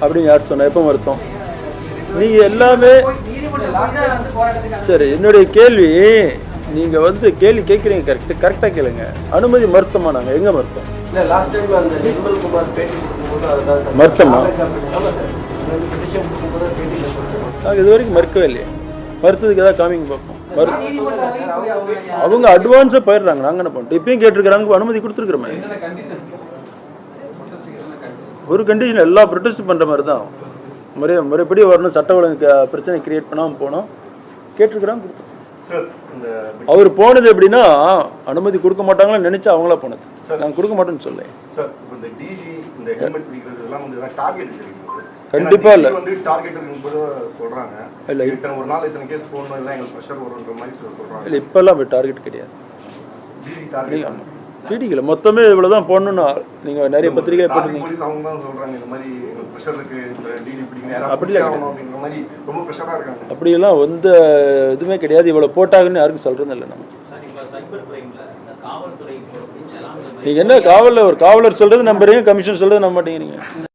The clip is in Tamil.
அப்படின்னு யார் சொன்ன? எப்போ வருத்தம்? நீங்கள் எல்லாமே சரி. என்னுடைய கேள்வி, நீங்கள் வந்து கேள்வி கேட்குறீங்க, கரெக்டாக கேளுங்க. அனுமதி மறுத்தமா? நாங்கள் எங்கே மறுத்தோம்? மறுத்தமா? நாங்கள் இது வரைக்கும் மறுக்கவே இல்லையே. மறுத்ததுக்கு ஏதாவது காமிங்க பார்ப்போம். அவங்க அட்வான்ஸாக போயிடுறாங்க. நாங்கள் என்ன பண்ணுறோம்? இப்பயும் கேட்டிருக்கிறாங்க, அனுமதி கொடுத்துருக்குறோமே. ஒரு கண்டிஷன் எல்லா ப்ரொடெஸ்ட் பண்ணுற மாதிரி தான். முறைப்படி வரணும், சட்ட ஒழுங்கு பிரச்சனை கிரியேட் பண்ணாமல் போனோம். கேட்டிருக்கிறாங்க, கொடுத்துருக்கோம். அவர் போனது எப்படின்னா, அனுமதி கொடுக்க மாட்டாங்களா நினைச்சா அவங்களா போனது. நாங்கள் கொடுக்க மாட்டோம்னு சொல்ல. கண்டிப்பா இல்ல. இல்ல இப்பெல்லாம் டார்கெட் கிடையாது. டிடிக்கல மொத்தமே இவ்வளவுதான் போடணும்னு நீங்க நிறைய பத்திரிகை போட்டுருக்கீங்க. அப்படியெல்லாம் எந்த இதுவுமே கிடையாது. இவ்வளவு போட்டாங்கன்னு யாருக்கும் சொல்றது இல்லை. நம்ம நீங்க என்ன காவலர், ஒரு காவலர் சொல்றது நம்புறீங்க, கமிஷன் சொல்றது நம்ப மாட்டேங்கிறீங்க.